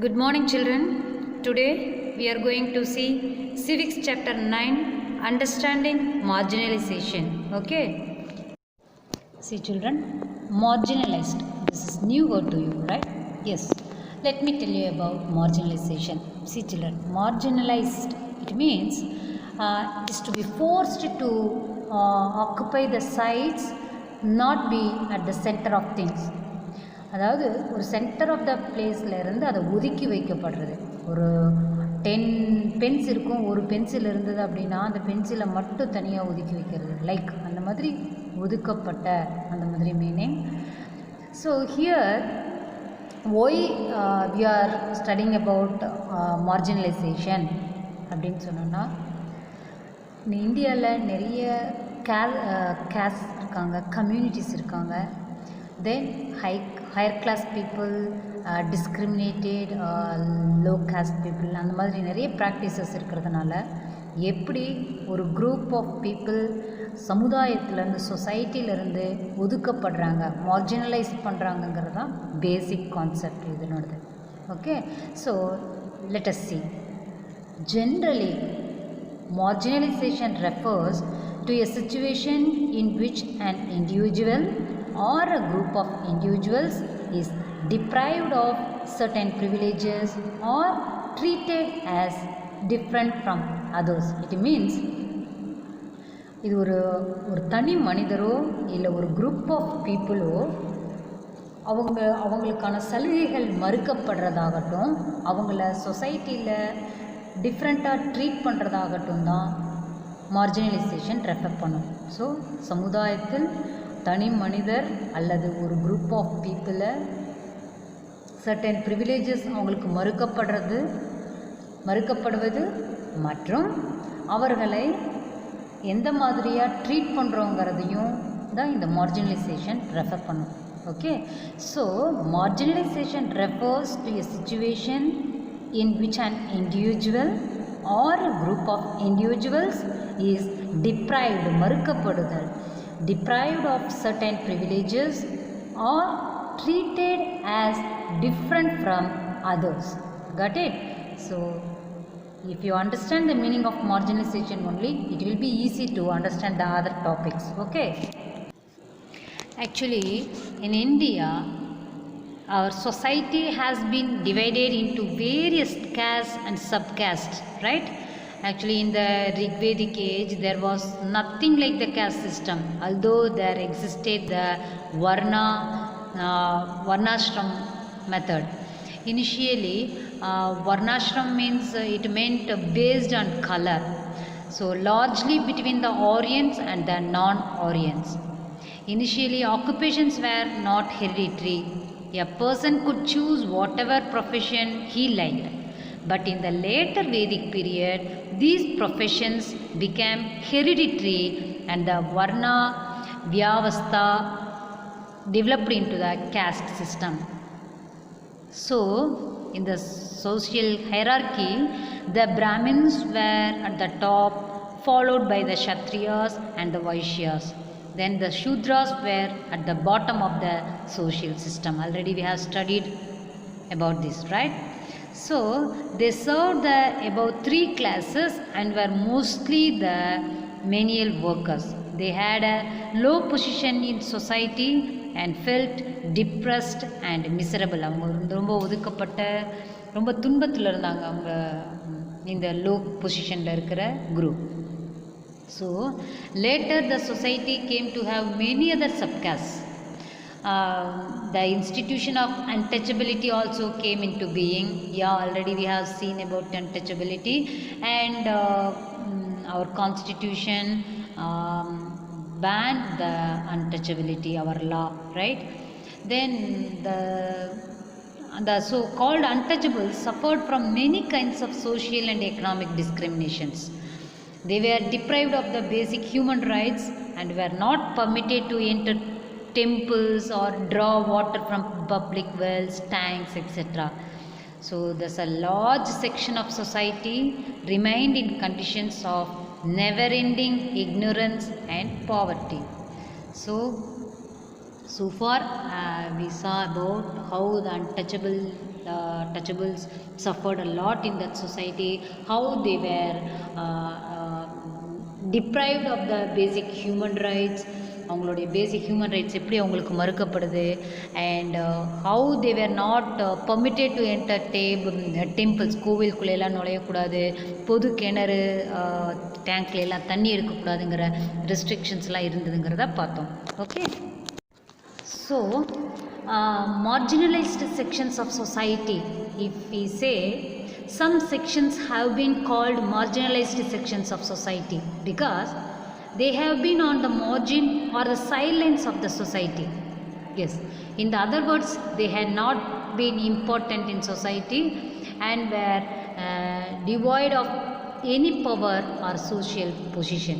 Good morning children. Today we are going to see Civics chapter 9 Understanding Marginalization. Okay. See children, marginalized. This is new word to you, right? Yes. Let me tell you about marginalization. See children, marginalized, it means is to be forced to occupy the sites, not be at the center of things. அதாவது ஒரு centre of த பிளேஸில் இருந்து அதை ஒதுக்கி வைக்கப்படுறது. ஒரு 10 Benz இருக்கும், ஒரு pencil இருந்தது அப்படின்னா அந்த பென்சிலை மட்டும் தனியாக ஒதுக்கி வைக்கிறது, லைக் அந்த மாதிரி ஒதுக்கப்பட்ட அந்த மாதிரி meaning. So here why we are studying about marginalisation அப்படின்னு சொன்னோன்னா, இந்தியாவில் நிறைய கேஸ்ட் இருக்காங்க, கம்யூனிட்டிஸ் இருக்காங்க. Then higher class people, discriminated, low caste people, அந்த மாதிரி நிறைய ப்ராக்டிசஸ் இருக்கிறதுனால எப்படி ஒரு குரூப் ஆஃப் பீப்புள் சமுதாயத்திலேருந்து சொசைட்டியிலேருந்து ஒதுக்கப்படுறாங்க, மார்ஜினலைஸ் பண்ணுறாங்கங்கிறது தான் பேசிக் கான்செப்ட் இதனோடது. Okay, so let us see. Generally, marginalization refers to a situation in which an individual or a group of individuals is deprived of certain privileges or treated as different from others. It means இது ஒரு தனி மனிதரோ இல்லை ஒரு group of பீப்புளோ அவங்களுக்கான சலுகைகள் மறுக்கப்படுறதாகட்டும், அவங்கள சொசைட்டியில் டிஃப்ரெண்ட்டாக ட்ரீட் பண்ணுறதாகட்டும் தான் மார்ஜினலைசேஷன் ரெஃபர் பண்ணும். ஸோ சமுதாயத்தில் தனி மனிதர் அல்லது ஒரு குரூப் ஆஃப் பீப்புளை சர்டன் ப்ரிவிலேஜஸ் அவங்களுக்கு மறுக்கப்படுவது மற்றும் அவர்களை எந்த மாதிரியாக ட்ரீட் பண்ணுறோங்கிறதையும் தான் இந்த மார்ஜினலைசேஷன் ரெஃபர் பண்ணும். Okay, so marginalization refers to a situation in which an individual or a group of individuals is deprived of certain privileges or treated as different from others. Got it? So if you understand the meaning of marginalization only, it will be easy to understand the other topics. Okay, actually in India our society has been divided into various castes and subcastes, right? Actually in the Rigvedic age there was nothing like the caste system, although there existed the varnashram method. Initially varnashram means it meant based on color, so largely between the Aryans and the non-Aryans. Initially occupations were not hereditary. A person could choose whatever profession he liked. But in the later Vedic period, these professions became hereditary and the Varna Vyavastha developed into the caste system. So, in the social hierarchy, the Brahmins were at the top, followed by the Kshatriyas and the Vaishyas. Then the Shudras were at the bottom of the social system. Already we have studied about this, right? So they served the above 3 classes and were mostly the menial workers. They had a low position in society and felt depressed and miserable. அவங்க ரொம்ப ஒதுக்கப்பட்ட ரொம்ப துன்பத்தில் இருந்தாங்க, அவங்க இந்த low பொசிஷனில் இருக்கிற group. So later the society came to have many other subcastes. The institution of untouchability also came into being. Yeah, already we have seen about untouchability, and our constitution banned the untouchability, our law, right? Then the so-called untouchables suffered from many kinds of social and economic discriminations. They were deprived of the basic human rights and were not permitted to enter temples or draw water from public wells, tanks, etc. So there's a large section of society remained in conditions of never-ending ignorance and poverty. So far we saw about how the untouchable touchables suffered a lot in that society, how they were deprived of the basic human rights, அவங்களுடைய பேசிக் human rights எப்படி அவங்களுக்கு மறுக்கப்படுது, and how they were not permitted to enter temples, கோவிலுக்குள்ளெல்லாம் நுழையக்கூடாது, பொது கிணறு டேங்க்ல எல்லாம் தண்ணி எடுக்கக்கூடாதுங்கிற ரெஸ்ட்ரிக்ஷன்ஸ்லாம் இருந்ததுங்கிறத பார்த்தோம். Okay, so marginalized sections of society, if we say, some sections have been called marginalized sections of society because they have been on the margin or the sidelines of the society. Yes, in the other words, they had not been important in society and were devoid of any power or social position.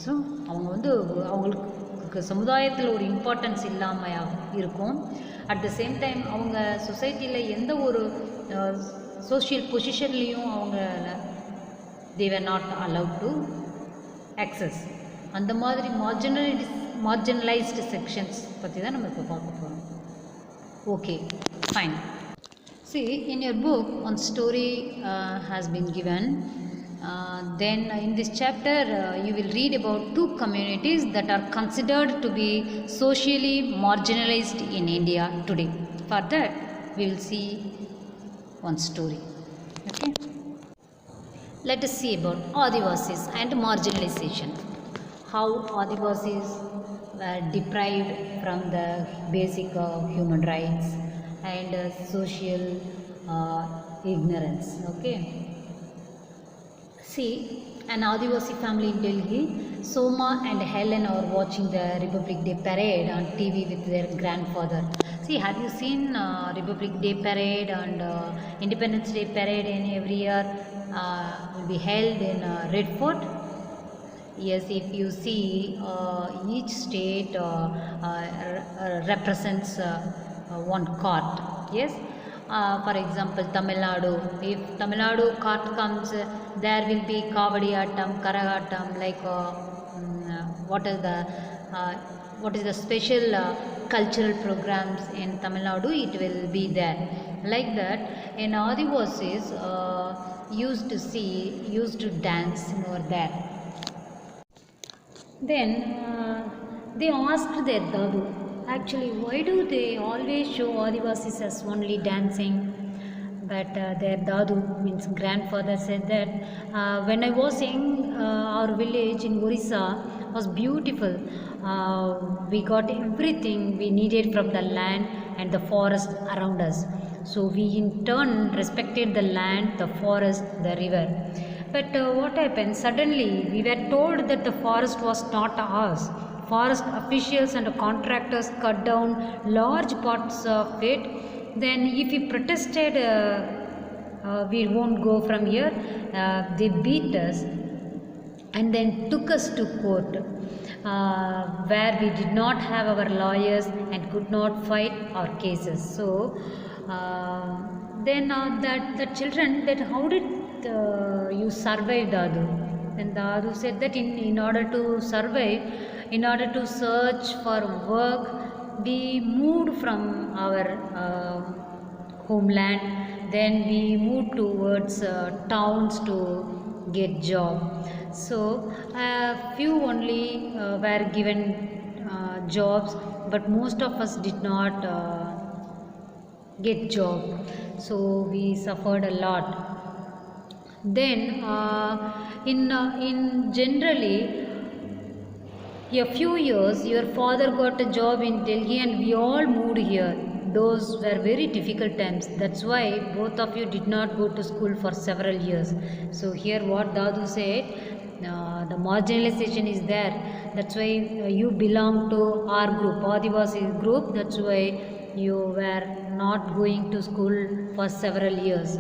So அவங்க வந்து அவங்களுக்கு சமுதாயத்தில் ஒரு importance இல்லாமல் இருக்கும். At the same time அவங்க சொசைட்டியில் எந்த ஒரு சோஷியல் பொசிஷன்லேயும் அவங்க they were not allowed to access. அந்த மாதிரி marginalized sections பற்றி தான் நம்ம இப்போ பார்க்க போகிறோம். Okay, fine. See, in your book one story has been given. Then in this chapter you will read about two communities that are considered to be socially marginalized in India today. For that we will see one story. Okay, let us see about Adivasis and marginalization. How Adivasis were deprived from the basic human rights and social ignorance. Okay, see, an Adivasi family in Delhi, Soma and Helen are watching the Republic Day parade on TV with their grandfather. See, have you seen Republic Day parade and Independence Day parade in every year will be held in Red Fort? Yes, if you see, each state represents one cart. Yes, for example, Tamil Nadu. If Tamil Nadu cart comes, there will be Kavadiyattam, Karagatam. Like what is the special cultural programs in Tamil Nadu? It will be there. Like that, in Adivasis used to dance over there. Then they asked their Dadu, actually, why do they always show Adivasis as only dancing? But their Dadu, means grandfather, said that when I was young, our village in Orissa was beautiful. We got everything we needed from the land and the forest around us. So we in turn respected the land, the forest, the river. But what happened? Suddenly we were told that the forest was not ours. Forest officials and contractors cut down large parts of it. Then if we protested, we won't go from here, they beat us and then took us to court, where we did not have our lawyers and could not fight our cases. So then that the children, that how did you survive, Dadu? Then Dadu said that in order to survive, in order to search for work, we moved from our homeland. Then we moved towards towns to get job. So few only were given jobs, but most of us did not get job. So we suffered a lot. Then in generally a few years, your father got a job in Delhi and we all moved here. Those were very difficult times. That's why both of you did not go to school for several years. So here what Dadu said, the marginalization is there. That's why you belong to our group, Adivasi group. That's why you were not going to school for several years.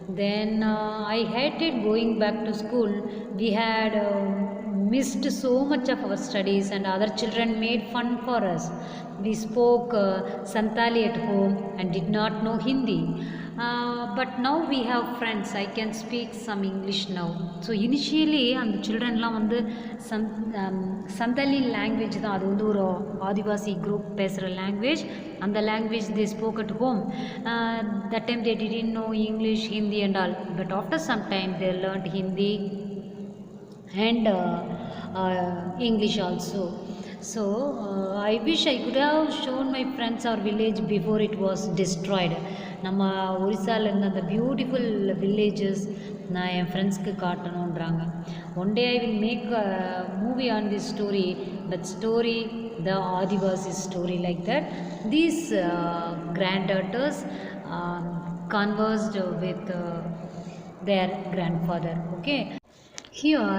Then I hated going back to school. We had missed so much of our studies and other children made fun for us. We spoke Santali at home and did not know Hindi. But now we have friends. I can speak some English now. So initially அந்த சில்ட்ரன்லாம் வந்து சந்தலி language தான், அது வந்து ஒரு ஆதிவாசி group பேசுகிற language. அந்த language they spoke at home. That time they didn't know English, Hindi and all. But after some time they learned Hindi and English also. So I wish I could have shown my friends our village before it was destroyed. நம்ம ஒரிசாவில் இருந்த அந்த beautiful villages நான் என் ஃப்ரெண்ட்ஸ்க்கு காட்டணுன்றாங்க. One day I will make a movie on this story, but story the Adivasi story like that. These granddaughters conversed with their grandfather. Okay. Here,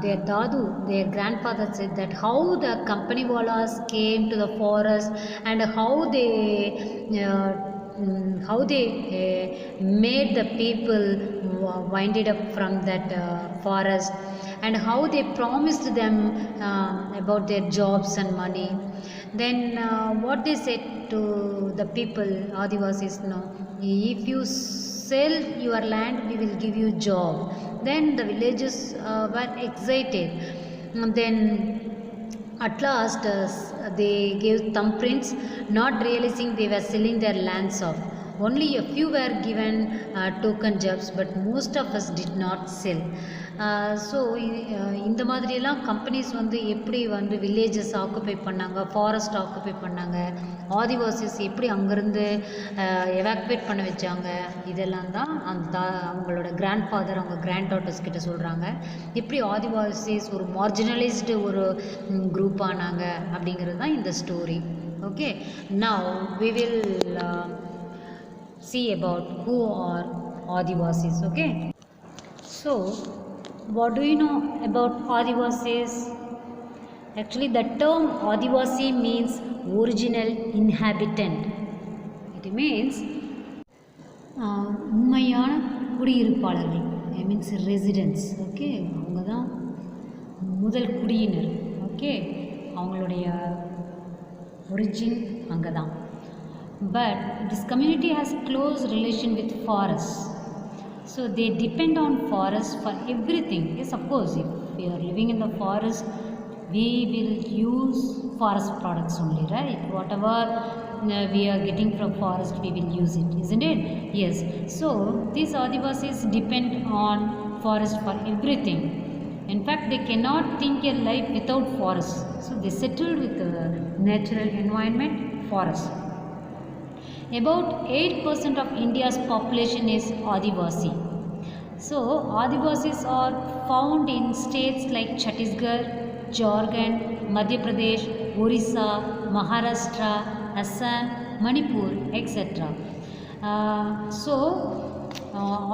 their dadu, their grandfather said that how the company wallas came to the forest and how they made the people winded up from that forest, and how they promised them about their jobs and money. Then what they said to the people, Adivasis, no, if you sell your land, we will give you job. Then the villagers were excited. Then at last they gave thumbprints, not realizing they were selling their lands off. Only a few were given token jobs, but most of us did not sell. So இந்த மாதிரியெல்லாம் companies வந்து எப்படி வந்து villages occupy பண்ணாங்க, forest occupy பண்ணாங்க, ஆதிவாசிஸ் எப்படி அங்கேருந்து evacuate பண்ண வச்சாங்க, இதெல்லாம் தான் அவங்களோட கிராண்ட்ஃபாதர் அவங்க கிராண்ட் டாட்டர்ஸ் கிட்ட சொல்கிறாங்க. எப்படி ஆதிவாசிஸ் ஒரு மார்ஜினலைஸ்டு ஒரு குரூப் ஆனாங்க அப்படிங்கிறது தான் இந்த story. Okay, now we will see about who are Adivasis. Okay, so what do you know about Adivasis? Actually, the term Adivasi means original inhabitant. It means உண்மையான குடியிருப்பாளர்கள், ஐ மீன்ஸ் ரெசிடென்ட்ஸ். ஓகே, அவங்க தான் முதல் குடியினர். Okay, அவங்களுடைய origin அங்கே தான். But this community has close relation with forests, so they depend on forests for everything. Yes, of course, if we are living in the forest, we will use forest products only, right? Whatever we are getting from forest, we will use it, isn't it? Yes. So these Adivasis depend on forest for everything. In fact, they cannot think a life without forests, so they settled with the natural environment, forest. About 8% of India's population is Adivasi. So Adivasis are found in states like Chhattisgarh, Jharkhand, Madhya Pradesh, Orissa, Maharashtra, Assam, Manipur, etc.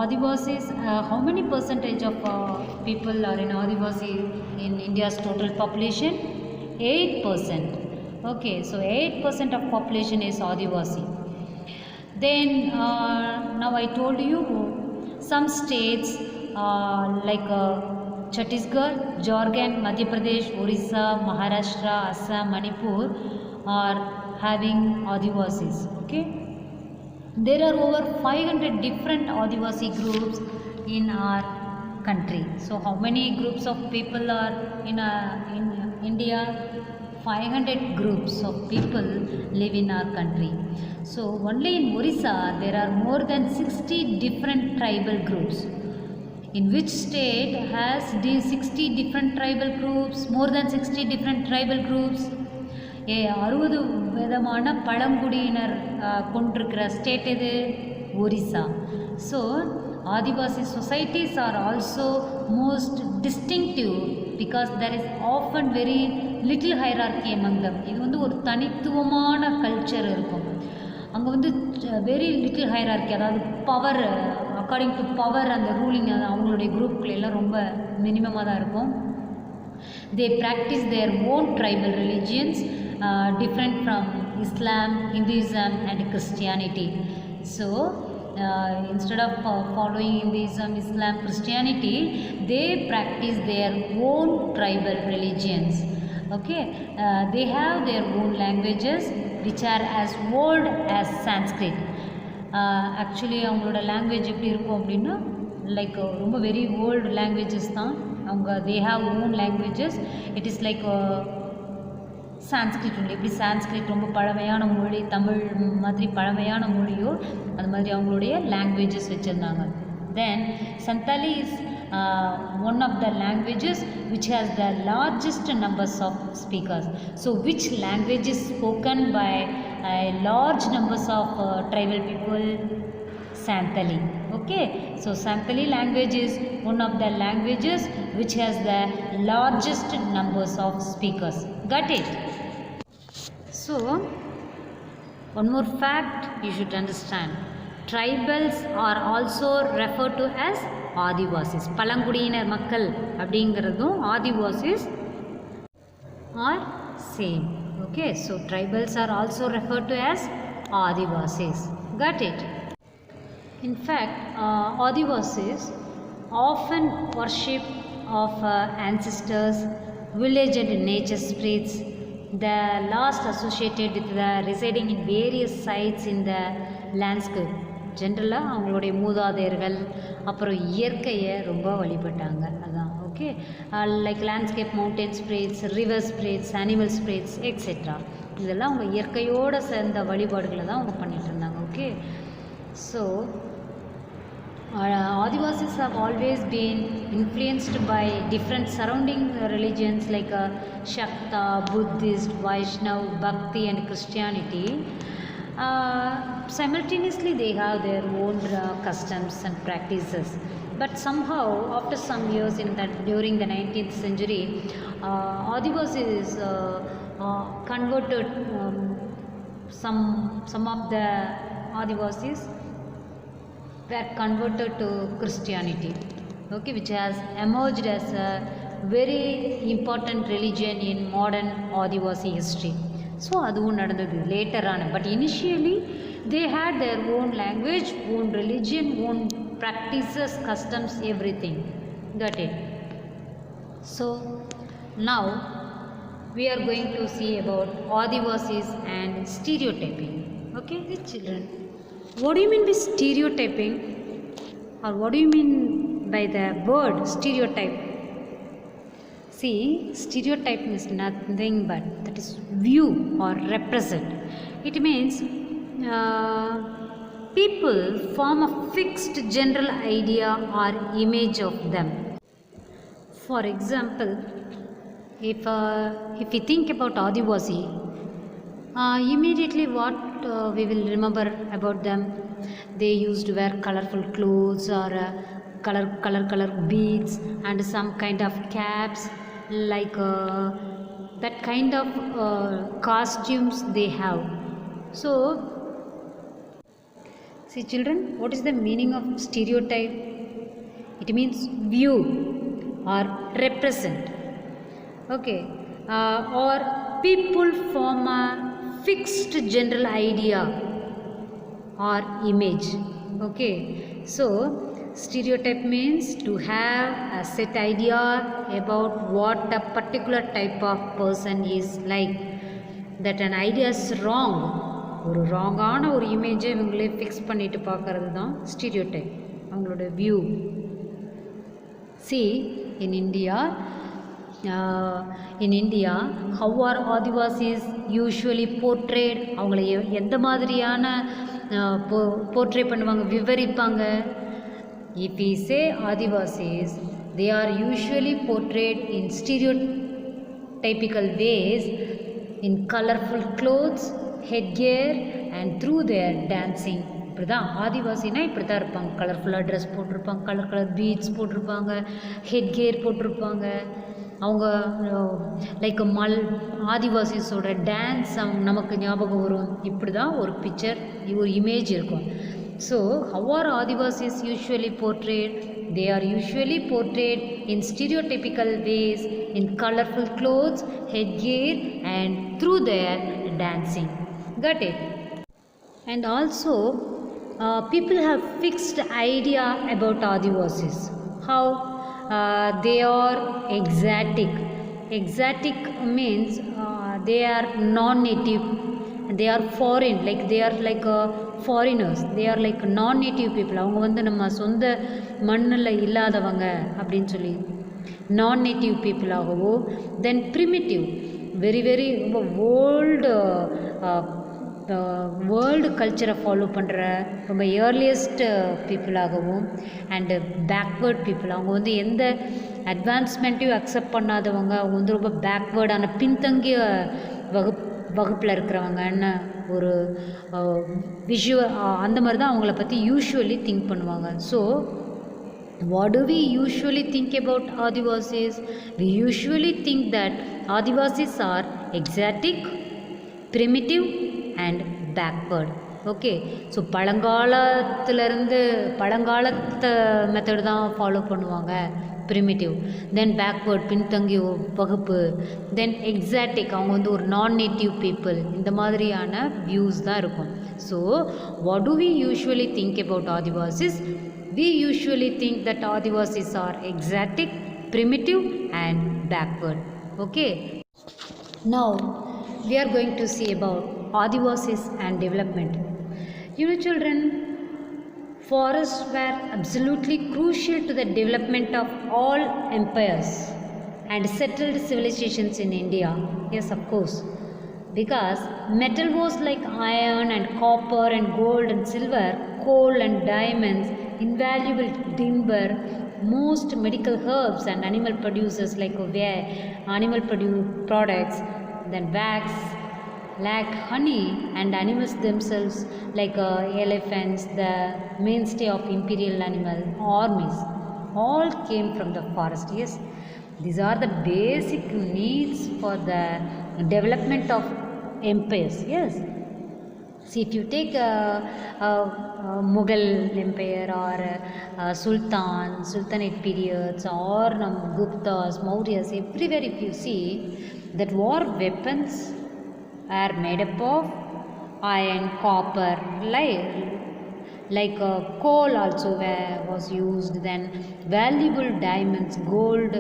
Adivasis, how many percentage of people are in Adivasi in India's total population? 8%. Okay, so 8% of population is Adivasi. Then now I told you some states like Chhattisgarh, Jharkhand, Madhya Pradesh, Orissa, Maharashtra, Assam, Manipur are having Adivasis. Okay, there are over 500 different Adivasi groups in our country. So how many groups of people are in India? 500 groups of people live in our country. So only in Orissa there are more than 60 different tribal groups. In which state has these 60 different tribal groups? More than 60 different tribal groups. 60 விதமான பழங்குடியினர் கொண்டிருக்கிற state எது? Orissa. So Adivasi societies are also most distinctive because there is often very little hierarchy among them. இது வந்து ஒரு தனித்துவமான culture இருக்கும். அங்கே வந்து வெரி லிட்டில் ஹைரார்கி, அதாவது பவர் அக்கார்டிங் டு பவர் அந்த ரூலிங் அவங்களுடைய குரூப்புக்குள்ள எல்லாம் ரொம்ப மினிமமாக தான் இருக்கும். They practice their own tribal religions different from Islam, Hinduism and Christianity. So instead of following Hinduism, Islam, Christianity, they practice their own tribal religions. Okay, they have their own languages which are as old as Sanskrit. Actually அவங்களோட language எப்படி இருக்கும் அப்படின்னா like ரொம்ப very old languages தான் அவங்க. They have own languages. It is like Sanskrit உண்டு. எப்படி சான்ஸ்கிரிட் ரொம்ப பழமையான மொழி, தமிழ் மாதிரி பழமையான மொழியோ அது மாதிரி அவங்களுடைய லாங்குவேஜஸ் வச்சுருந்தாங்க. Then Santali is one of the languages which has the largest numbers of speakers. So which language is spoken by large numbers of tribal people? Santali. Okay, so Santali language is one of the languages which has the largest numbers of speakers. Got it? So one more fact you should understand. Tribals are also referred to as Adivasis. பழங்குடியினர் மக்கள் அப்படிங்கிறதும் Adivasis are same. Okay, so tribals are also referred to as Adivasis. Cut it? In fact, Adivasis often worship of ancestors, village and nature spirits, the last associated with the residing in various sites in the landscape. ஜென்ரலாக அவங்களுடைய மூதாதையர்கள் அப்புறம் இயற்கையை ரொம்ப வழிபட்டாங்க. அதான். Okay, like landscape, mountain spirits, river spirits, animal spirits etcetera. இதெல்லாம் அவங்க இயற்கையோடு சேர்ந்த வழிபாடுகளை தான் அவங்க பண்ணிகிட்டு இருந்தாங்க. Okay, so Adivasis have always been influenced by different surrounding religions like Shakta, Buddhist, Vaishnav, Bhakti and Christianity. Simultaneously they have their own customs and practices, but somehow after some years during the 19th century, Adivasis converted some of the Adivasis were converted to Christianity, okay, which has emerged as a very important religion in modern Adivasi history. So அதுவும் நடந்தது லேட்டரான. But initially they had their own language, own religion, own practices, customs, everything. Got it? So now we are going to see about Adivasis and stereotyping. Okay, children, what do you mean by stereotyping, or what do you mean by the word stereotype? See, stereotype is nothing but that is view or represent. It means people form a fixed general idea or image of them. For example, if we think about Adivasi, immediately what we will remember about them? They used to wear colorful clothes or color beads and some kind of caps, like that kind of costumes they have. So see children, what is the meaning of stereotype? It means view or represent. Okay, or people form a fixed general idea or image. Okay, so stereotype means to have a set idea about what a particular type of person is like. That an idea is wrong, ஒரு ராங்கான ஒரு இமேஜை இவங்களே fix பண்ணிட்டு பார்க்கறது தான் stereotype, அவங்களோட view. See, in India, how are Adivasis usually portrayed? அவங்கள எந்த மாதிரியான போர்ட்ரே பண்ணுவாங்க, விவரிப்பாங்க? If we say Adivasis, they are usually portrayed in stereotypical ways, in colorful clothes, headgear and through their dancing. இப்படி தான் ஆதிவாசினா இப்படி தான் இருப்பாங்க. கலர்ஃபுல்லாக ட்ரெஸ் போட்டிருப்பாங்க, கலர் பீட்ஸ் போட்டிருப்பாங்க, ஹெட்கேர் போட்டிருப்பாங்க. அவங்க லைக் ஆதிவாசிஸோட டான்ஸ் அவங்க நமக்கு ஞாபகம் வரும். இப்படி தான் ஒரு பிக்சர், ஒரு இமேஜ் இருக்கும். So how are Adivasis usually portrayed? They are usually portrayed in stereotypical ways, in colorful clothes, headgear and through their dancing. Got it? And also people have fixed idea about Adivasis. How? They are exotic. Exotic means they are non-native they are foreign, like they are like foreigners, they are like non-native people. அவங்க வந்து நம்ம சொந்த மண்ணில் இல்லாதவங்க அப்படின்னு சொல்லி non-native people ஆகவோ. தென் primitive, very very ரொம்ப ஓல்டு வேர்ல்டு கல்ச்சரை ஃபாலோ பண்ணுற ரொம்ப ஏர்லியஸ்ட் பீப்புளாகவும். அண்டு பேக்வேர்ட் பீப்புள், அவங்க வந்து எந்த அட்வான்ஸ்மெண்ட்டையும் அக்செப்ட் பண்ணாதவங்க. அவங்க வந்து ரொம்ப பேக்வேர்டான பின்தங்கிய வகுப்பில் இருக்கிறவங்கன்னு ஒரு அந்த மாதிரி தான் அவங்கள பற்றி யூஷுவலி திங்க் பண்ணுவாங்க. So what do we usually think about Adivasis? We usually think that Adivasis are exotic, primitive and backward. Okay, so பழங்காலத்து மெத்தட் தான் ஃபாலோ பண்ணுவாங்க, ப்ரிமிட்டிவ். தென் பேக்வேர்ட், பின்தங்கிய வகுப்பு. தென் எக்ஸாட்டிக், அவங்க வந்து ஒரு நான் நேட்டிவ் பீப்புள். இந்த மாதிரியான வியூஸ் தான் இருக்கும். So what do we usually think about Adivasis? We usually think that Adivasis are exotic, primitive and backward. Okay. Now we are going to see about Adivasis and development. You know children, forests were absolutely crucial to the development of all empires and settled civilizations in India. Yes, of course. Because metal was like iron and copper and gold and silver, coal and diamonds, invaluable timber, most medical herbs and animal producers like animal products, then wax, like honey, and animals themselves like elephants, the mainstay of imperial animal armies, all came from the forest. Yes, these are the basic needs for the development of empires. Yes, see, if you take Mughal empire or Sultanate periods, or Guptas, Mauryas, everywhere if you see that war weapons are made up of iron, copper, like coal also was used. Then valuable diamonds, gold,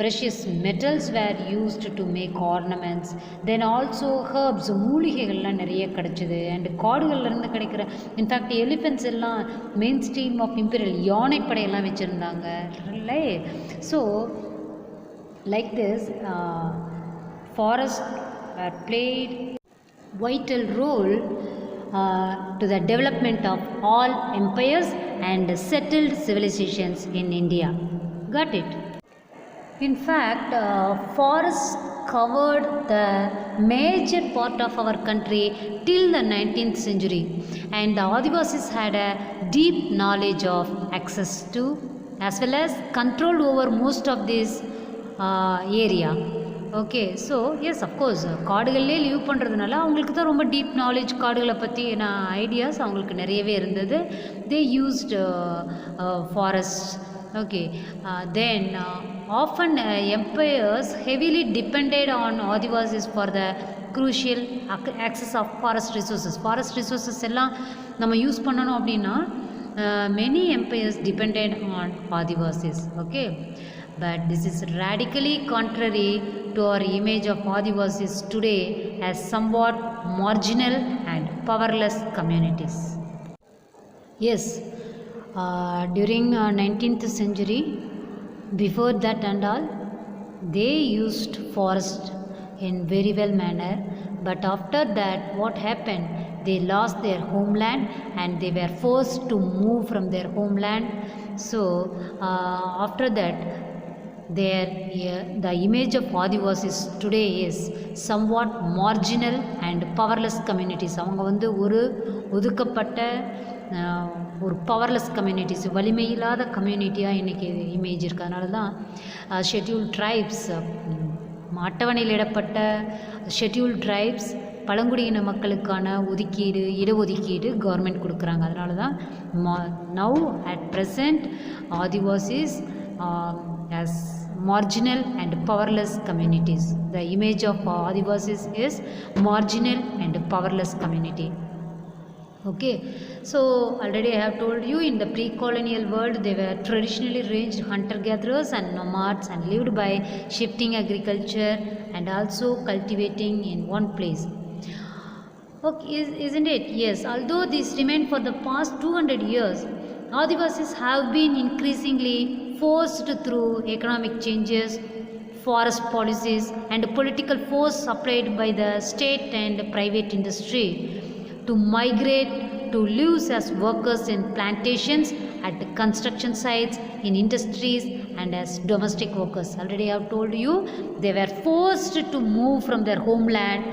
precious metals were used to make ornaments. Then also herbs, மூலிகைகள்லாம் நிறைய கிடைச்சிது. And காடுகள்லேருந்து கிடைக்கிற, in fact elephants எல்லாம் main stream of imperial யானைப்படையெல்லாம் வச்சுருந்தாங்க. So like this forest played vital role to the development of all empires and settled civilizations in India. Got it? In fact, forests covered the major part of our country till the 19th century, and the Adivasis had a deep knowledge of access to as well as control over most of this area. Okay, so yes, of course காடுகள்லே live பண்ணுறதுனால அவங்களுக்கு தான் ரொம்ப deep knowledge காடுகளை பற்றி ideas அவங்களுக்கு நிறையவே இருந்தது. They used forest. Okay, then often empires heavily depended on Adivasis for the crucial access of forest resources. Forest resources எல்லாம் நம்ம யூஸ் பண்ணணும் அப்படின்னா many empires depended on Adivasis. Okay, but this is radically contrary to our image of Adivasis today as somewhat marginal and powerless communities. Yes, during 19th century, before that and all, they used forest in very well manner, but after that what happened? They lost their homeland and they were forced to move from their homeland. So after that, the image of Adivasis today is somewhat marginal and powerless communities. அவங்க வந்து ஒரு ஒதுக்கப்பட்ட ஒரு powerless communities, வலிமை இல்லாத கம்யூனிட்டியாக இன்றைக்கி image இருக்குது. அதனால தான் ஷெட்யூல்ட் ட்ரைப்ஸ், அட்டவணையிலிடப்பட்ட ஷெட்யூல்ட் ட்ரைப்ஸ், பழங்குடியின மக்களுக்கான இடஒதுக்கீடு கவர்மெண்ட் கொடுக்குறாங்க. அதனால தான் now at present Adivasis as marginal and powerless communities. The image of Adivasis is marginal and powerless community. Okay, so already I have told you, in the pre-colonial world they were traditionally ranged hunter-gatherers and nomads and lived by shifting agriculture and also cultivating in one place. Okay, isn't it? Yes, although this remained for the past 200 years, Adivasis have been increasingly forced through economic changes, forest policies, and political force applied by the state and private industry to migrate to live as workers in plantations, at construction sites, in industries, and as domestic workers. Already I have told you they were forced to move from their homeland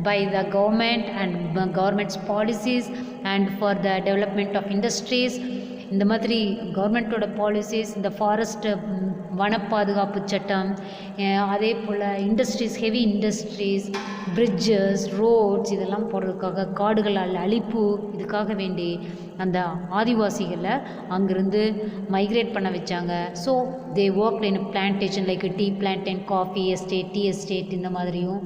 by the government and government's policies and for the development of industries. இந்த மாதிரி கவர்மெண்ட்டோட policies, இந்த forest வன பாதுகாப்பு சட்டம், அதே போல் industries, heavy industries, bridges, roads இதெல்லாம் போடுறதுக்காக காடுகளால் அழிப்பு, இதுக்காக வேண்டி அந்த ஆதிவாசிகளை அங்கேருந்து மைக்ரேட் பண்ண வச்சாங்க. So they work in plantation like tea plantation, coffee estate, tea estate, இந்த மாதிரியும்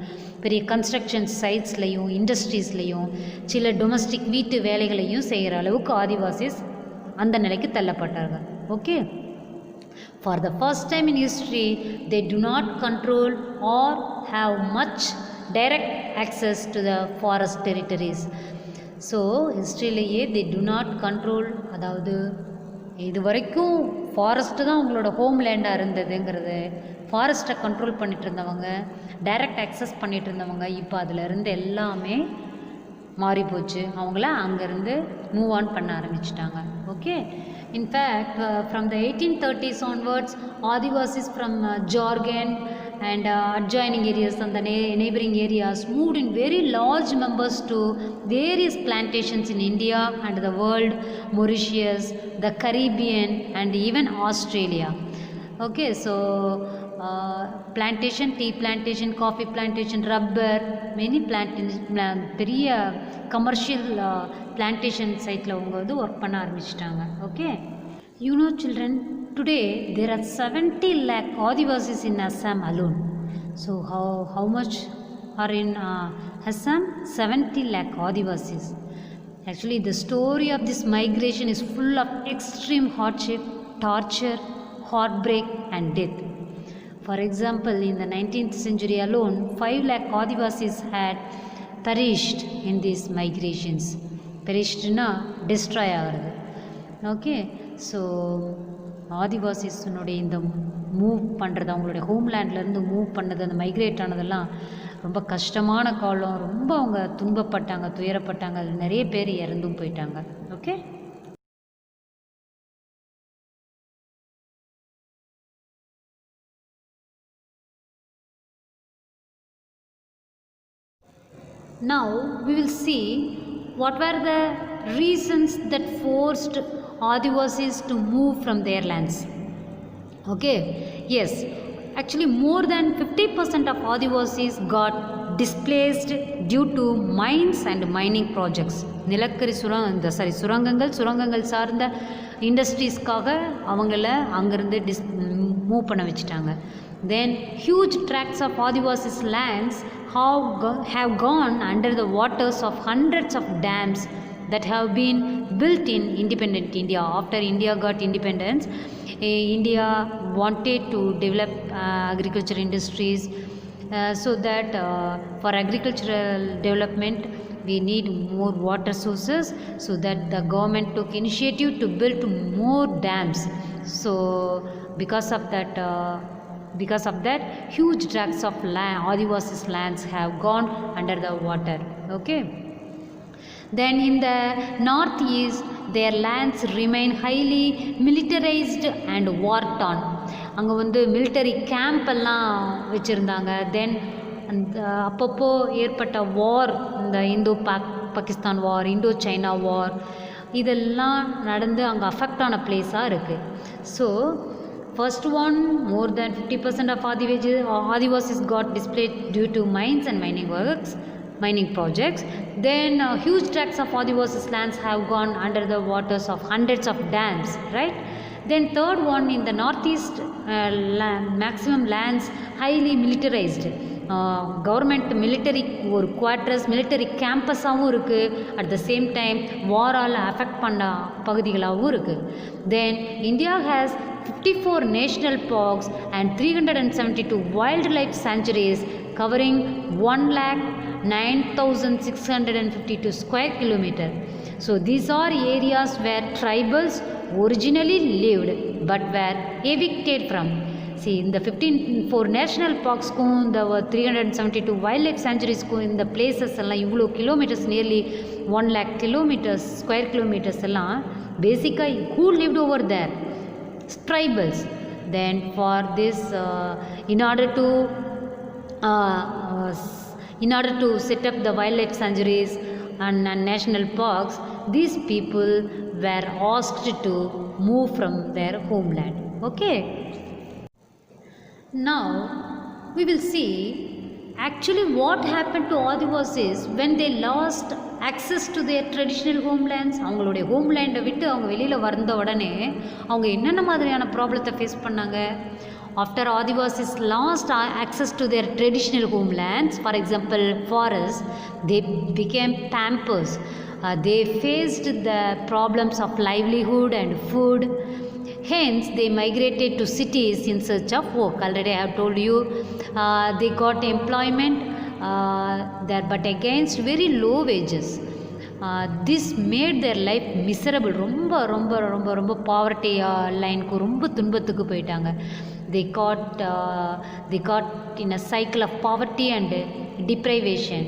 பெரிய கன்ஸ்ட்ரக்ஷன் சைட்ஸ்லையும் இண்டஸ்ட்ரீஸ்லையும் சில டொமஸ்டிக் வீட்டு வேலைகளையும் செய்கிற அளவுக்கு ஆதிவாசிஸ் அந்த நிலைக்கு தள்ளப்பட்டார்கள். Okay, for the first time in history they do not control or have much direct access to the forest territories. So ஹிஸ்ட்ரியிலேயே தே டு நாட் கண்ட்ரோல், அதாவது இது வரைக்கும் ஃபாரஸ்ட்டு தான் அவங்களோட ஹோம் லேண்டாக இருந்ததுங்கிறது, ஃபாரஸ்ட்டை கண்ட்ரோல் பண்ணிகிட்டு இருந்தவங்க, டைரக்ட் ஆக்சஸ் பண்ணிகிட்டு இருந்தவங்க இப்போ அதிலிருந்து எல்லாமே மாறி போச்சு. அவங்கள அங்கேருந்து மூவ் ஆன் பண்ண ஆரம்பிச்சிட்டாங்க. Okay, in fact from the 1830s onwards, Adivasis from Jharkhand and adjoining areas and the neighboring areas moved in very large numbers to various plantations in India and the world, Mauritius, the Caribbean and even Australia. Okay, so plantation, tea plantation, coffee plantation, rubber, many plantation, பெரிய commercial plantation சைட்டில் அவங்க வந்து work பண்ண ஆரம்பிச்சிட்டாங்க. Okay, you know children, today there are 70 lakh Adivasis in Assam alone. So how much are in Assam? 70 lakh Adivasis. Actually, the story of this migration is full of extreme hardship, torture, heartbreak and death. For example, in the 19th century alone, 5 lakh Adivasis had perished in these migrations. Perishedna destroy ஆகிறது. Okay, so ஆதிவாசிஸுனுடைய இந்த move பண்ணுறது, அவங்களுடைய ஹோம்லேண்ட்லேருந்து move பண்ணது, அந்த migrate ஆனதெல்லாம் ரொம்ப கஷ்டமான காலம். ரொம்ப அவங்க துன்பப்பட்டாங்க, துயரப்பட்டாங்க. அதில் நிறைய பேர் இறந்தும் போயிட்டாங்க. Okay, now we will see what were the reasons that forced Adivasis to move from their lands. Okay, yes, actually more than 50% of Adivasis got displaced due to mines and mining projects. நிலக்கரி சுரங்கங்கள் சார்ந்த இண்டஸ்ட்ரீஸ்க்காக அவங்கள அங்கேருந்து move பண்ண வச்சுட்டாங்க. Then huge tracts of Adivasis lands have gone under the waters of hundreds of dams that have been built in independent India. After India got independence, India wanted to develop agriculture industries, so that for agricultural development we need more water sources, so that the government took initiative to build more dams. So because of that huge tracts of land, Adivasis lands have gone under the water. Okay, then in the northeast their lands remain highly militarized and war torn. அங்கே வந்து military camp எல்லாம் வச்சுருந்தாங்க. தென் அந்த அப்பப்போ ஏற்பட்ட வார், இந்த பாகிஸ்தான் வார், இந்தோ China வார், இதெல்லாம் நடந்து அங்கே அஃபெக்ட் ஆன பிளேஸாக இருக்குது. So first one, more than 50% of Adivasis got displaced due to mines and mining projects. Then huge tracts of Adivasis lands have gone under the waters of hundreds of dams, right? Then third one, in the northeast, maximum lands highly militarized. Government military ஒரு quarters, military கேம்பஸாகவும் இருக்குது. At the same time வாரால் affect பண்ண பகுதிகளாகவும் இருக்குது. Then India has 54 national parks and 372 wildlife sanctuaries covering 1,09,652 square kilometer. So these are areas where tribals originally lived but were evicted from. See, in the 15 national parks, the 372 wildlife sanctuaries, in the places, kilometers, nearly 1 lakh kilometers, square kilometers, basically, who lived over there? Tribals. Then for this, in order to set up the wildlife sanctuaries and national parks, these people were asked to move from their homeland. Okay. Now we will see actually what happened to Adivasis when they lost access to their traditional homelands. அவங்களுடைய ஹோம்லேண்டை விட்டு அவங்க வெளியில் வந்த உடனே அவங்க என்னென்ன மாதிரியான ப்ராப்ளத்தை ஃபேஸ் பண்ணாங்க? After Adivasis lost access to their traditional homelands, for example forests, they became pampers. They faced the problems of livelihood and food. Hence, they migrated to cities in search of work. Already I have told you, they got employment there, but against very low wages. This made their life miserable. ரொம்ப poverty லைனுக்கு ரொம்ப துன்பத்துக்கு போயிட்டாங்க. They got in a cycle of poverty and deprivation.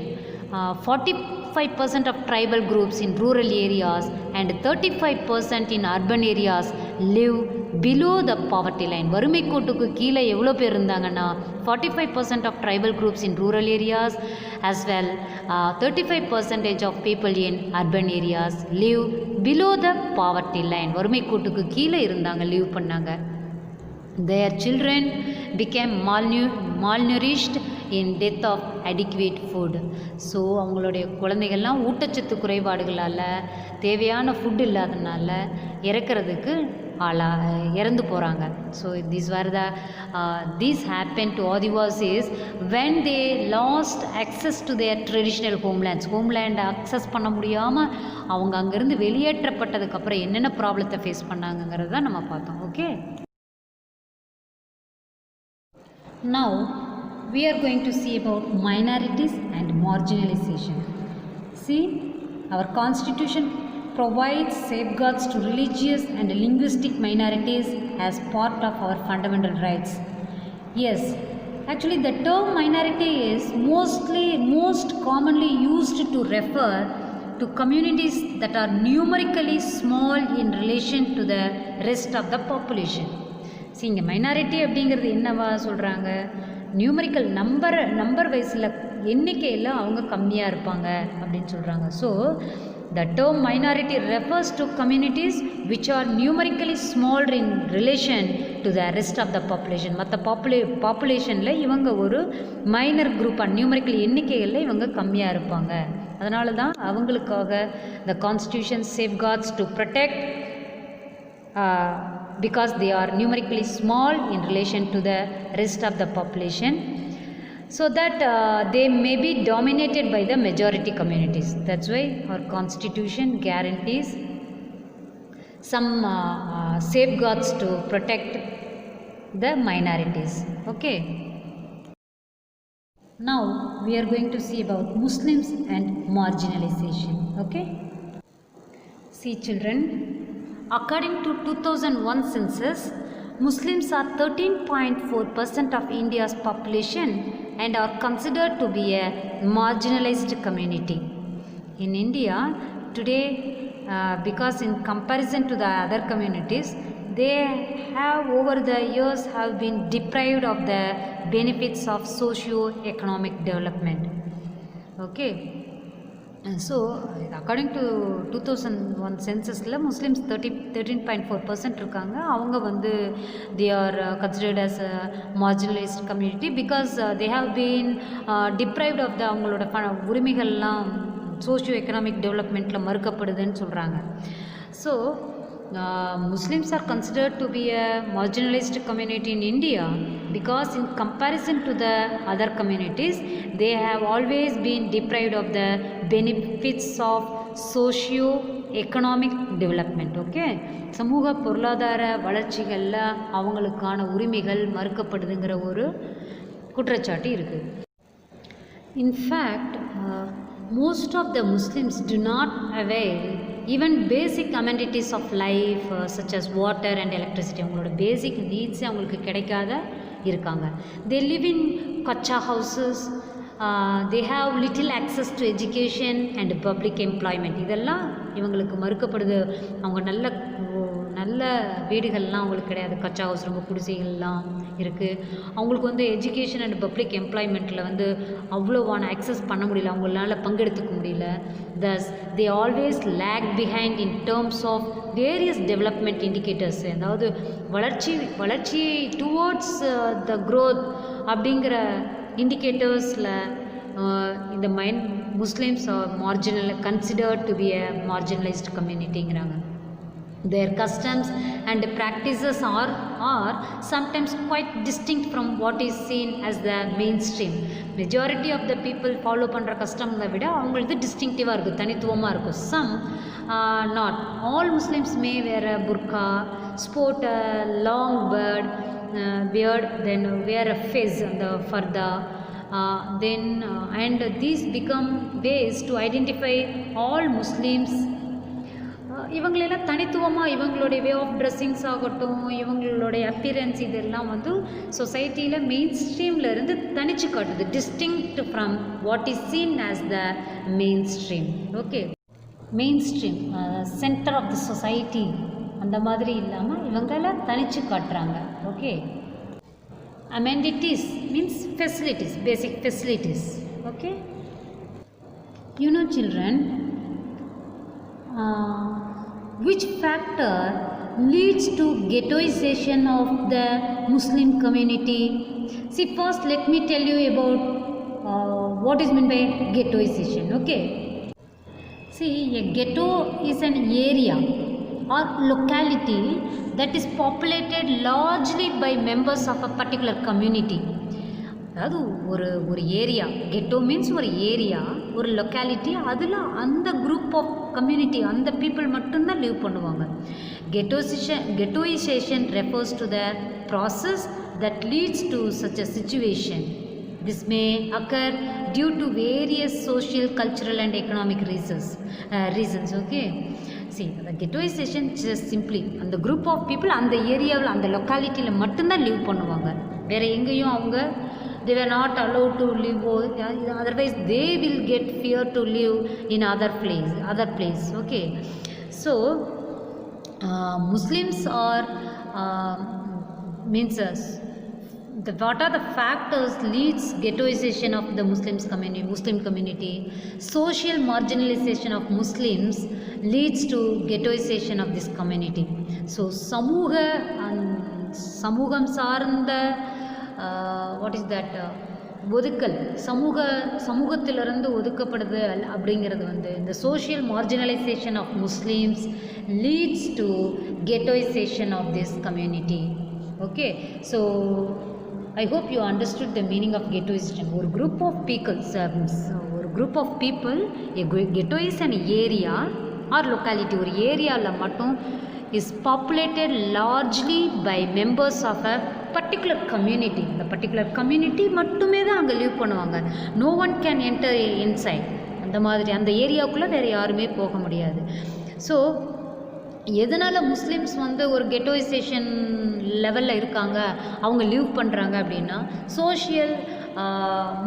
45% of tribal groups in rural areas and 35% in urban areas live below the poverty line. வறுமை கோட்டுக்கு கீழே எவ்வளோ பேர் இருந்தாங்கன்னா 45% of tribal groups in rural areas as well 35% of people in urban areas live below the poverty line. வறுமை கோட்டுக்கு கீழே இருந்தாங்க, live பண்ணாங்க. Their children became malnourished in death of adequate food. So அவங்களுடைய குழந்தைகள்லாம் ஊட்டச்சத்து குறைபாடுகளால், தேவையான ஃபுட் இல்லாதனால இறக்கிறதுக்கு இறந்து போகிறாங்க. So these happened to Adivasis when they lost access to their traditional homelands. ஹோம்லேண்டை அக்சஸ் பண்ண முடியாமல் அவங்க அங்கேருந்து வெளியேற்றப்பட்டதுக்கப்புறம் என்னென்ன ப்ராப்ளத்தை ஃபேஸ் பண்ணாங்கங்கிறது தான் நம்ம பார்த்தோம். Okay. Now we are going to see about minorities and marginalization. See, our constitution provides safeguards to religious and linguistic minorities as part of our fundamental rights. Yes, actually the term minority is most commonly used to refer to communities that are numerically small in relation to the rest of the population. See, இங்கே minority அப்படிங்கிறது என்னவா சொல்கிறாங்க? Numerical number வைஸில் எண்ணிக்கையில் அவங்க கம்மியாக இருப்பாங்க அப்படின்னு சொல்கிறாங்க. So the term minority refers to communities which are numerically small in relation to the rest of the population. மற்ற பாப்புலேஷனில் இவங்க ஒரு மைனர் குரூப்பாக நியூமரிக்கல் எண்ணிக்கைகளில் இவங்க கம்மியாக இருப்பாங்க. அதனால தான் அவங்களுக்காக the constitution safeguards to protect because they are numerically small in relation to the rest of the population, so that they may be dominated by the majority communities. That's why our constitution guarantees some safeguards to protect the minorities. Okay. Now we are going to see about Muslims and marginalization. Okay. See children, according to 2001 census, Muslims are 13.4% of India's population and are considered to be a marginalized community. In India today, because in comparison to the other communities, they have over the years have been deprived of the benefits of socio-economic development. Okay. So according to 2001 censusல Muslims 13.4% இருக்காங்க. அவங்க வந்து they are considered as a marginalized community because they have been deprived of the அவங்களோட உரிமைகள்லாம் socio economic டெவலப்மெண்ட்டில் மறுக்கப்படுதுன்னு சொல்கிறாங்க. So Muslims are considered to be a marginalized community in India because in comparison to the other communities, they have always been deprived of the benefits of socio-economic development. Okay, சமூக பொருளாதார வளர்ச்சிகளில் அவங்களுக்கான உரிமைகள் மறுக்கப்படுதுங்கிற ஒரு குற்றச்சாட்டு இருக்குது. In fact, most of the Muslims do not avail even basic amenities of life such as water and electricity. அவங்களோட basic needs அவங்களுக்கு கிடைக்காத இருக்காங்க. They live in kacha houses. They have little access to education and public employment. இதெல்லாம் இவங்களுக்கு மறுக்கப்படுது. அவங்க நல்ல வீடுகள்லாம் அவங்களுக்கு கிடையாது. கச்சா ஹவுஸ் ரொம்ப குடிசைகள்லாம் இருக்குது. அவங்களுக்கு வந்து எஜுகேஷன் அண்ட் பப்ளிக் எம்ப்ளாய்மெண்ட்டில் வந்து அவ்வளோவான அக்சஸ் பண்ண முடியல, அவங்களால பங்கெடுத்துக்க முடியல. Thus they always lag behind in terms of various development indicators. அதாவது வளர்ச்சி டுவோர்ட்ஸ் த க்ரோத் அப்படிங்கிற இண்டிகேட்டர்ஸில் இந்த Muslims are considered to be a marginalized கம்யூனிட்டிங்கிறாங்க. Their customs and practices are sometimes quite distinct from what is seen as the mainstream. Majority of the people follow பண்ணுற கஸ்டம்களை விட அவங்களுக்கு டிஸ்டிங்டிவாக இருக்குது, தனித்துவமாக இருக்கும். Some not. All Muslims may wear a burqa, sport a long beard, then wear a fez and the farda. And these become ways to identify all Muslims. இவங்களெல்லாம் தனித்துவமாக இவங்களுடைய way of dressings ஆகட்டும், இவங்களுடைய அப்பியரன்ஸ், இதெல்லாம் வந்து சொசைட்டியில் main ஸ்ட்ரீமில் இருந்து தனிச்சு காட்டுது, distinct from what is seen as the mainstream. Okay, mainstream centre of the society அந்த மாதிரி இல்லாமல் இவங்கள தனிச்சு காட்டுறாங்க. Okay, amenities means facilities, basic facilities. Okay, you know children, which factor leads to ghettoization of the Muslim community? See, first let me tell you about what is meant by ghettoization. Okay, see, a ghetto is an area or locality that is populated largely by members of a particular community. அதாவது ஒரு area, ghetto means ஒரு area, ஒரு locality, அதில் அந்த group of community, அந்த people மட்டும்தான் live பண்ணுவாங்க. Ghettoization refers to the process that leads to such a situation. This may occur due to various social, cultural and economic reasons. Okay, see, the ghettoization just simply அந்த group of people அந்த ஏரியாவில் அந்த லொக்காலிட்டியில் மட்டும்தான் live பண்ணுவாங்க. வேறு எங்கேயும் அவங்க they were not allowed to live, otherwise they will get fear to live in other place. Okay, so Muslims are what are the factors leads ghettoization of the Muslim community? Social marginalization of Muslims leads to ghettoization of this community. So சமூகம் சார்ந்த what is that ஒதுக்கல், சமூகத்திலிருந்து ஒதுக்கப்படுது அப்படிங்கிறது வந்து இந்த social marginalization of Muslims leads to ghettoization of this community. Okay, so I hope you understood the meaning of ghettoization. ஒரு group of people ghetto is an area or locality, ஒரு ஏரியாவில் மட்டும் is populated largely by members of a particular community. இந்த particular community மட்டுமே தான் அங்கே live பண்ணுவாங்க. No one can enter inside. அந்த மாதிரி அந்த ஏரியாவுக்குள்ளே வேறு யாருமே போக முடியாது. ஸோ எதனால் முஸ்லீம்ஸ் வந்து ஒரு கெட்டோயிசேஷன் லெவலில் இருக்காங்க, அவங்க லிவ் பண்ணுறாங்க அப்படின்னா, social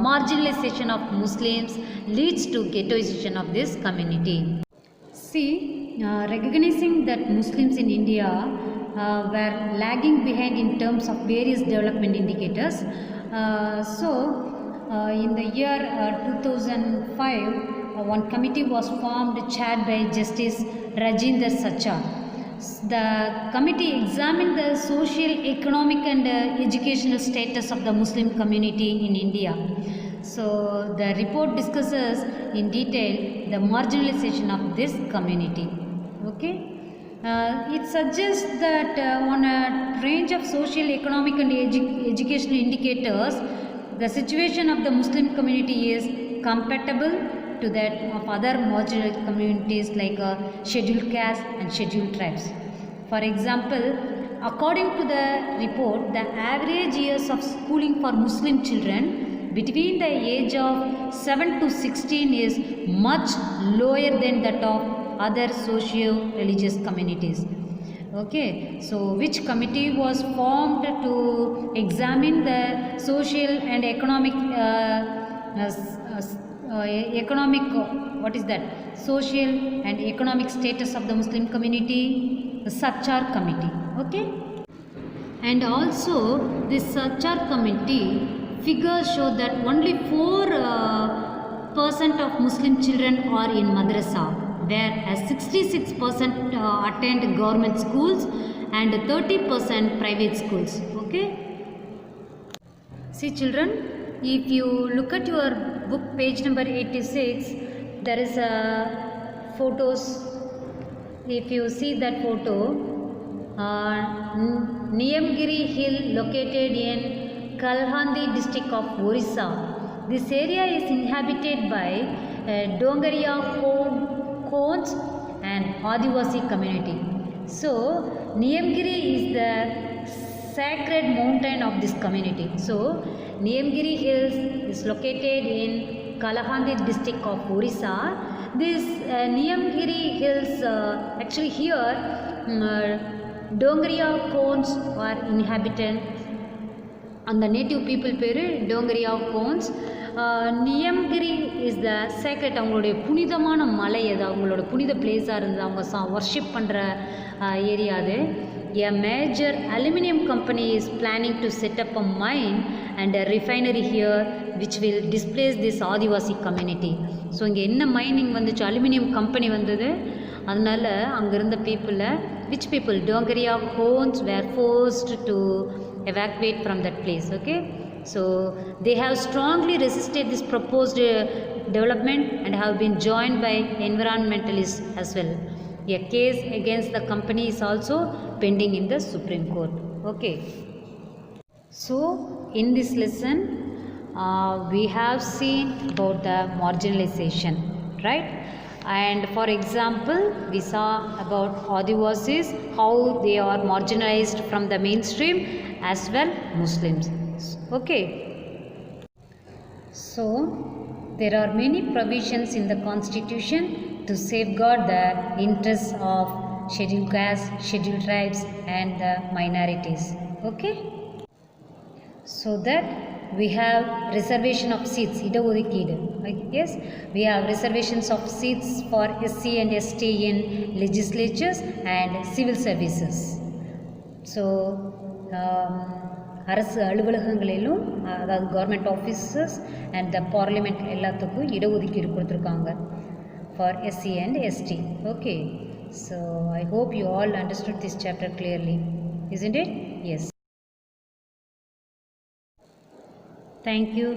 marginalization of Muslims leads to ghettoization of this community. See, recognizing that Muslims in India were lagging behind in terms of various development indicators. In the year 2005, one committee was formed chaired by Justice Rajinder Sacha. The committee examined the social, economic and educational status of the Muslim community in India. So the report discusses in detail the marginalization of this community. Okay, it suggests that on a range of social, economic and educational indicators, the situation of the Muslim community is compatible to that of other marginalized communities like scheduled caste and scheduled tribes. For example, according to the report, the average years of schooling for Muslim children between the age of 7 to 16 is much lower than that of other socio-religious communities. Okay, so which committee was formed to examine the social and economic what is that, social and economic status of the Muslim community? The Sachar committee. Okay, and also this Sachar committee figures show that only 4% of Muslim children are in madrasa, whereas 66% attend government schools and 30% private schools. Okay, see children, if you look at your book page number 86, there is a photos. If you see that photo, Niyamgiri Hill located in Kalhandi district of Orissa. This area is inhabited by Dongariya Khons and Adivasi community. So Niyamgiri is the sacred mountain of this community. So Niyamgiri Hills is located in Kalahandi district of Orissa. This Niyamgiri Hills, actually here Dongariya Khons are inhabited, and the native people பேரு Dongariya Khons. Niyamgiri is the sacred, அவங்களுடைய புனிதமான மலை, அது அவங்களோட புனித பிளேஸாக இருந்தது, அவங்க worship பண்ணுற ஏரியா அது. A major aluminium company is planning to set up a mine and a refinery here which will displace this Adivasi community. So இங்கே என்ன மைனிங் வந்துச்சு, அலுமினியம் கம்பெனி வந்தது, அதனால் அங்கே இருந்த பீப்புளை, which people, Dongariya Khons were forced to evacuate from that place. Okay, so they have strongly resisted this proposed development and have been joined by environmentalists as well. A case against the company is also pending in the Supreme Court. Okay, so in this lesson we have seen about the marginalization, right? And for example, we saw about Adivasis, how they are marginalized from the mainstream, as well Muslims. Okay, so there are many provisions in the constitution to safeguard the interests of scheduled castes, scheduled tribes and the minorities. Okay, so that we have reservation of seats, ida odikkeedu. Yes, we have reservations of seats for SC and ST in legislatures and civil services. So அரசு அலுவலகங்களிலும், அதாவது government offices and the parliament எல்லாத்துக்கும் இடஒதுக்கீடு கொடுத்துருக்காங்க for SC and ST. Okay, so I hope you all understood this chapter clearly, isn't it? Yes. Thank you.